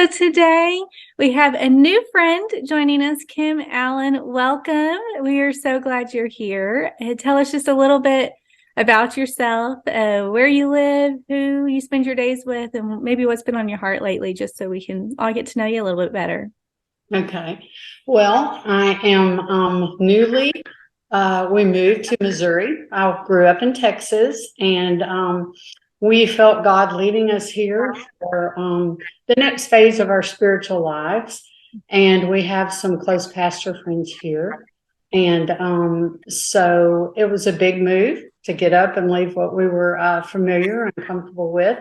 So today we have a new friend joining us, Kim Allen. Welcome. We are so glad you're here. Tell us just a little bit about yourself, where you live, who you spend your days with, and maybe what's been on your heart lately, just so we can all get to know you a little bit better. Okay. Well, I am we moved to Missouri. I grew up in Texas, and we felt God leading us here for the next phase of our spiritual lives. And we have some close pastor friends here. And so it was a big move to get up and leave what we were familiar and comfortable with,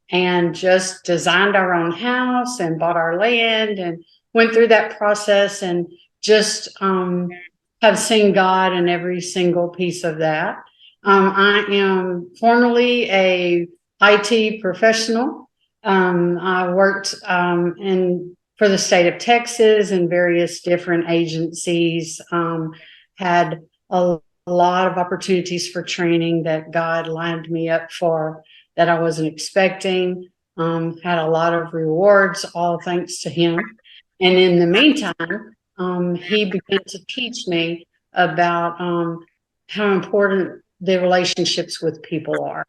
and just designed our own house and bought our land and went through that process, and just have seen God in every single piece of that. I am formerly a IT professional. I worked for the state of Texas in various different agencies, had a lot of opportunities for training that God lined me up for that I wasn't expecting, had a lot of rewards, all thanks to Him. And in the meantime, he began to teach me about how important the relationships with people are,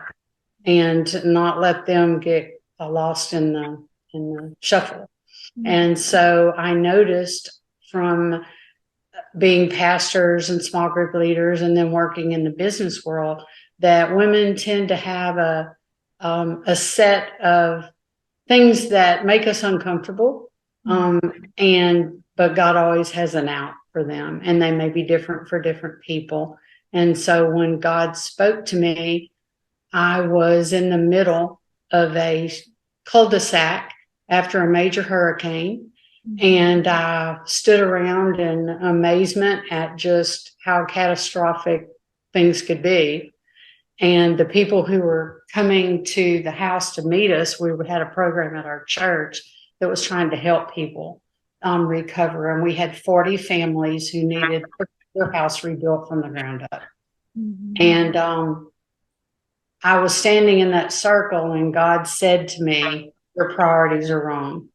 and not let them get lost in the shuffle. And so I noticed, from being pastors and small group leaders and then working in the business world, that women tend to have a set of things that make us uncomfortable. But God always has an out for them, and they may be different for different people. And so when God spoke to me, I was in the middle of a cul-de-sac after a major hurricane, and I stood around in amazement at just how catastrophic things could be. And the people who were coming to the house to meet us, we had a program at our church that was trying to help people recover. And we had 40 families who needed their house rebuilt from the ground up. And I was standing in that circle, and God said to me, "Your priorities are wrong."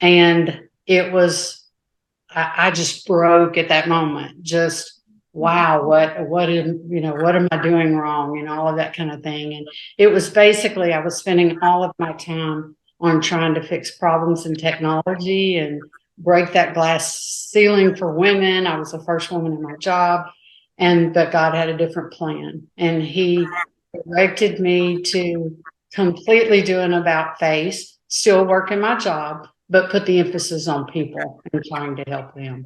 And it was, I just broke at that moment. Just, wow, what am I doing wrong, and all of that kind of thing. And it was basically, I was spending all of my time on trying to fix problems in technology and break that glass ceiling for women. I was the first woman in my job, but God had a different plan, and He directed me to completely do an about face, still working my job, but put the emphasis on people and trying to help them.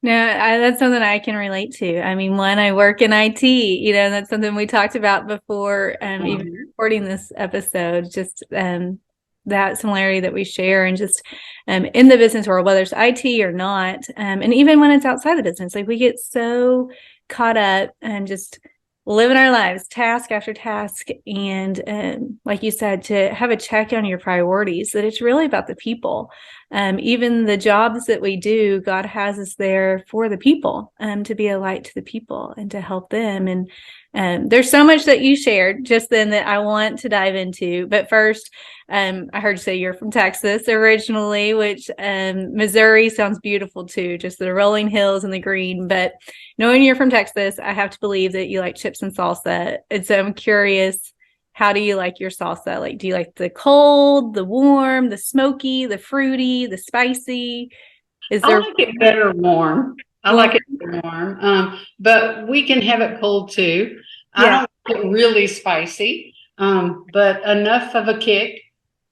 No, that's something I can relate to. I mean, I work in IT, that's something we talked about before, even recording this episode, just that similarity that we share, and just in the business world, whether it's IT or not, and even when it's outside the business, like we get so caught up and just living our lives, task after task, and like you said, to have a check on your priorities, that it's really about the people. Even the jobs that we do, God has us there for the people, to be a light to the people and to help them. And there's so much that you shared just then that I want to dive into. But first, I heard you say you're from Texas originally, which Missouri sounds beautiful too, just the rolling hills and the green. But knowing you're from Texas, I have to believe that you like chips and salsa. And so I'm curious, how do you like your salsa? Like, do you like the cold, the warm, the smoky, the fruity, the spicy? I like it better warm. I like it warm, but we can have it cold too. I don't like it really spicy, but enough of a kick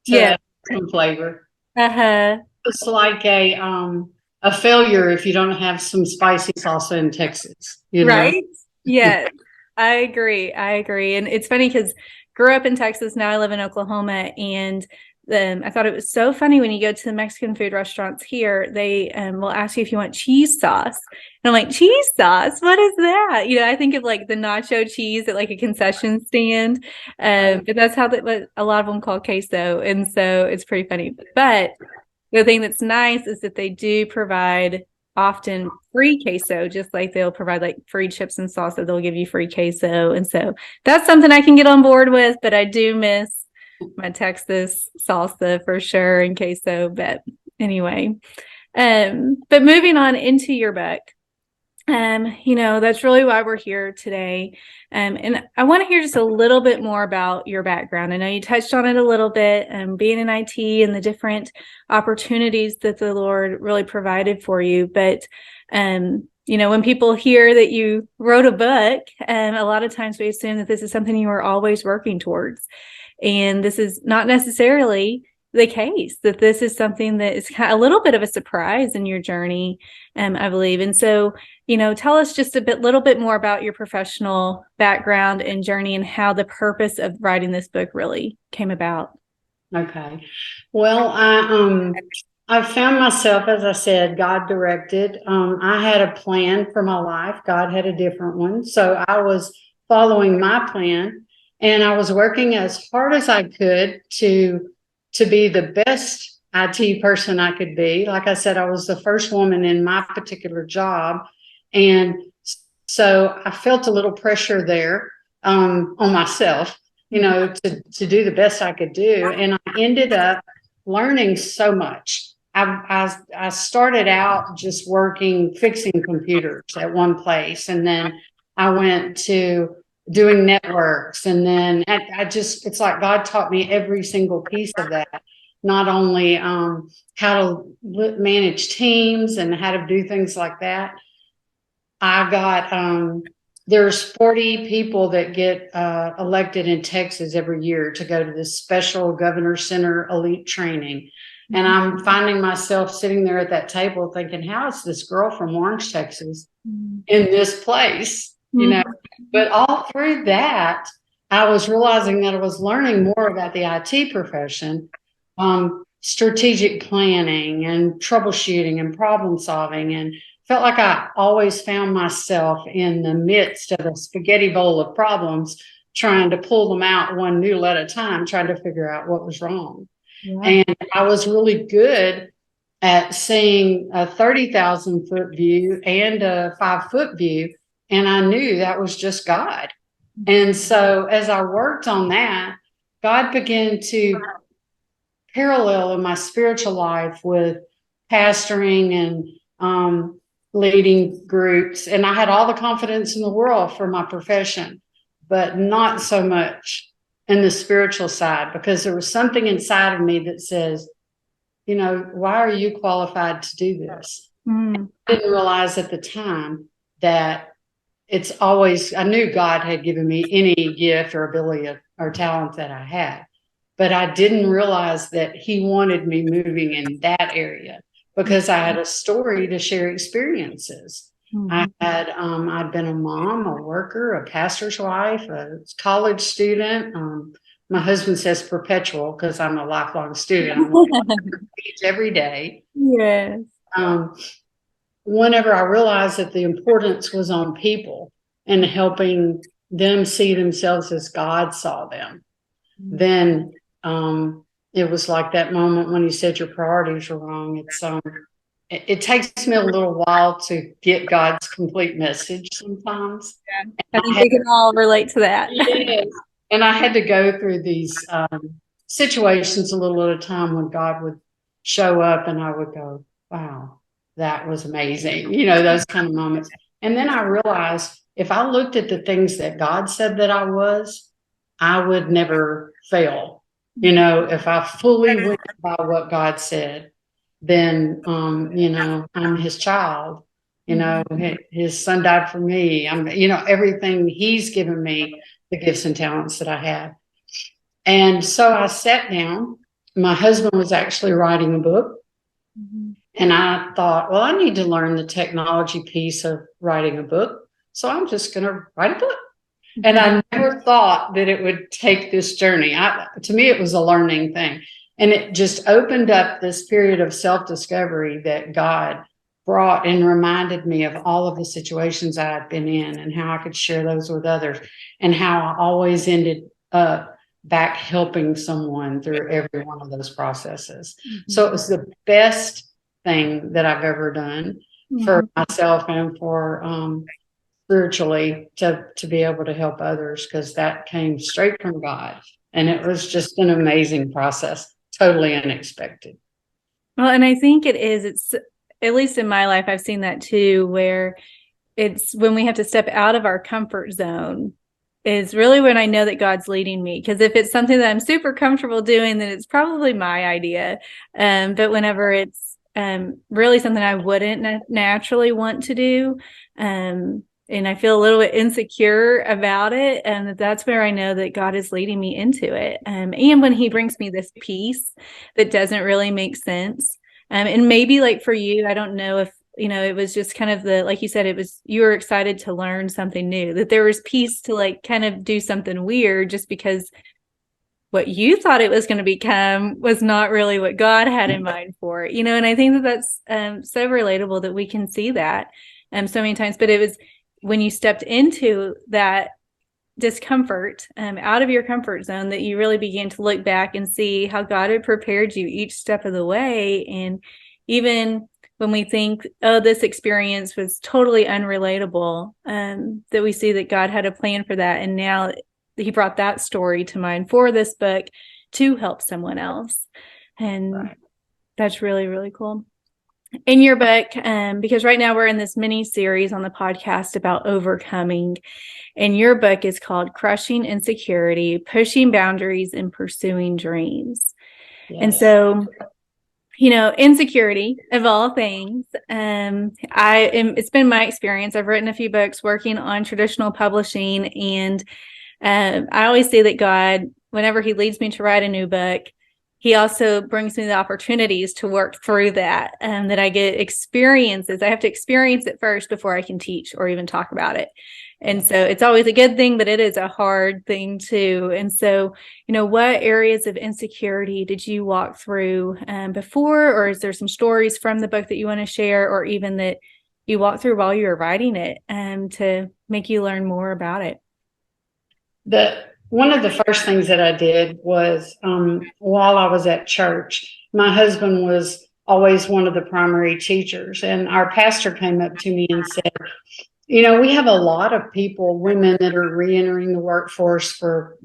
to add some flavor. It's like a failure if you don't have some spicy salsa in Texas, right? Yes, I agree. And it's funny because grew up in Texas, now I live in Oklahoma, and I thought it was so funny when you go to the Mexican food restaurants here, they will ask you if you want cheese sauce. And I'm like, cheese sauce? What is that? I think of like the nacho cheese at like a concession stand. But that's what a lot of them call queso. And so it's pretty funny. But the thing that's nice is that they do provide often free queso, just like they'll provide like free chips and salsa. They'll give you free queso. And so that's something I can get on board with, but I do miss my Texas salsa for sure and queso. But anyway, but moving on into your book. That's really why we're here today. And I want to hear just a little bit more about your background. I know you touched on it a little bit, being in IT and the different opportunities that the Lord really provided for you. But, when people hear that you wrote a book, a lot of times we assume that this is something you are always working towards. And this is not necessarily the case, that this is something that is kind of a little bit of a surprise in your journey, I believe. And so, tell us just little bit more about your professional background and journey and how the purpose of writing this book really came about. Okay. Well, I found myself, as I said, God directed. I had a plan for my life. God had a different one. So I was following my plan, and I was working as hard as I could to be the best IT person I could be. Like I said, I was the first woman in my particular job. And so I felt a little pressure there on myself, to do the best I could do. And I ended up learning so much. I started out just working, fixing computers at one place. And then I went to doing networks. And then it's like God taught me every single piece of that. Not only how to manage teams and how to do things like that. I got, there's 40 people that get elected in Texas every year to go to this special Governor Center elite training. And I'm finding myself sitting there at that table thinking, how is this girl from Orange, Texas in this place? But all through that, I was realizing that I was learning more about the IT profession, strategic planning and troubleshooting and problem solving, and felt like I always found myself in the midst of a spaghetti bowl of problems, trying to pull them out one noodle at a time, trying to figure out what was wrong. Yeah. And I was really good at seeing a 30,000 foot view and a 5-foot view. And I knew that was just God. And so as I worked on that, God began to parallel in my spiritual life with pastoring and leading groups. And I had all the confidence in the world for my profession, but not so much in the spiritual side, because there was something inside of me that says, why are you qualified to do this? I didn't realize at the time that I knew God had given me any gift or ability or talent that I had, but I didn't realize that he wanted me moving in that area because I had a story to share experiences. I'd been a mom, a worker, a pastor's wife, a college student. My husband says perpetual because I'm a lifelong student. Every day. Yes. Whenever I realized that the importance was on people and helping them see themselves as God saw them, then it was like that moment when he said your priorities were wrong. It takes me a little while to get God's complete message sometimes. Yeah. I think we can all relate to that. Yes. And I had to go through these situations a little at a time when God would show up and I would go, wow, that was amazing. Those kind of moments. And then I realized if I looked at the things that God said that I would never fail. If I fully went by what God said, then, I'm his child. His son died for me. Everything he's given me, the gifts and talents that I have. And so I sat down. My husband was actually writing a book. And I thought, well, I need to learn the technology piece of writing a book. So I'm just going to write a book. And I never thought that it would take this journey. To me, it was a learning thing. And it just opened up this period of self-discovery that God brought and reminded me of all of the situations I had been in and how I could share those with others and how I always ended up back helping someone through every one of those processes. So it was the best thing that I've ever done for myself and for spiritually to be able to help others, because that came straight from God. And it was just an amazing process, totally unexpected. Well, and I think it's at least in my life, I've seen that too, where it's when we have to step out of our comfort zone is really when I know that God's leading me. Because if it's something that I'm super comfortable doing, then it's probably my idea. But whenever it's really something I wouldn't naturally want to do, and I feel a little bit insecure about it, and that's where I know that God is leading me into it. And when He brings me this peace that doesn't really make sense, and maybe like for you, I don't know if it was just kind of like you said, you were excited to learn something new, that there was peace to like kind of do something weird just because what you thought it was going to become was not really what God had in mind for it, and I think that that's so relatable that we can see that so many times. But it was when you stepped into that discomfort out of your comfort zone that you really began to look back and see how God had prepared you each step of the way. And even when we think, oh, this experience was totally unrelatable, that we see that God had a plan for that. And now He brought that story to mind for this book to help someone else. And that's really, really cool. In your book, because right now we're in this mini series on the podcast about overcoming, and your book is called Crushing Insecurity, Pushing Boundaries and Pursuing Dreams. Yes. And so, insecurity of all things, it's been my experience. I've written a few books working on traditional publishing, and I always say that God, whenever He leads me to write a new book, He also brings me the opportunities to work through that, that I get experiences. I have to experience it first before I can teach or even talk about it. And so it's always a good thing, but it is a hard thing too. And so, what areas of insecurity did you walk through before, or is there some stories from the book that you want to share, or even that you walked through while you were writing it to make you learn more about it? One of the first things that I did was while I was at church, my husband was always one of the primary teachers, and our pastor came up to me and said, we have a lot of women that are reentering the workforce for,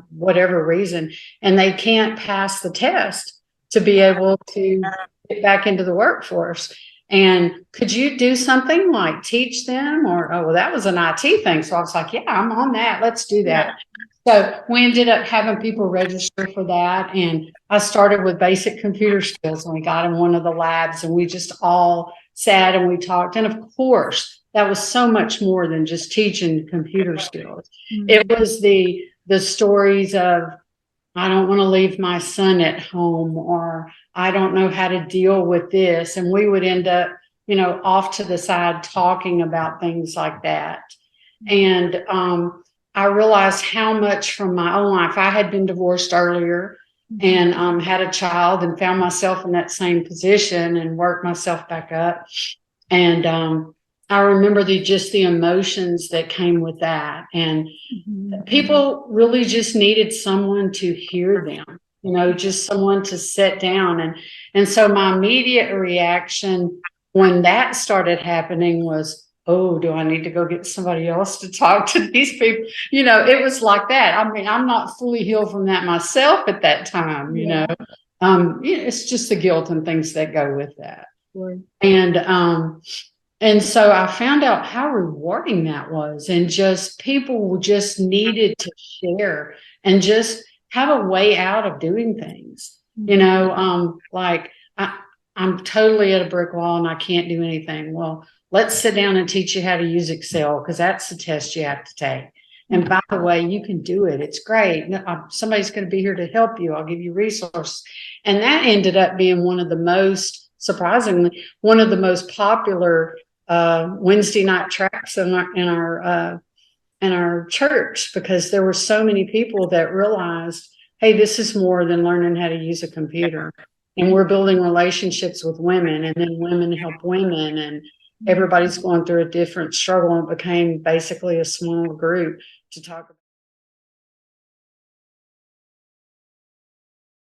whatever reason, and they can't pass the test to be able to get back into the workforce. And could you do something like teach them? Or, well, that was an IT thing. So I was like, yeah, I'm on that. Let's do that. So we ended up having people register for that. And I started with basic computer skills, and we got in one of the labs, and we just all sat and we talked. And of course, that was so much more than just teaching computer skills. Mm-hmm. It was the stories of, I don't want to leave my son at home, or I don't know how to deal with this. And we would end up, off to the side talking about things like that. And I realized how much from my own life. I had been divorced earlier and had a child and found myself in that same position and worked myself back up. And I remember the emotions that came with that. And people really just needed someone to hear them, just someone to sit down. And so my immediate reaction when that started happening was, oh, do I need to go get somebody else to talk to these people? It was like that. I mean, I'm not fully healed from that myself at that time, it's just the guilt and things that go with that. Right. And so I found out how rewarding that was, and just people just needed to share and just have a way out of doing things, like I'm totally at a brick wall and I can't do anything. Well, let's sit down and teach you how to use Excel, because that's the test you have to take. And by the way, you can do it. It's great. Somebody's going to be here to help you. I'll give you resources. And that ended up being surprisingly, one of the most popular Wednesday night tracks in our church, because there were so many people that realized, hey, this is more than learning how to use a computer. And we're building relationships with women, and then women help women, and everybody's going through a different struggle. And it became basically a small group to talk about.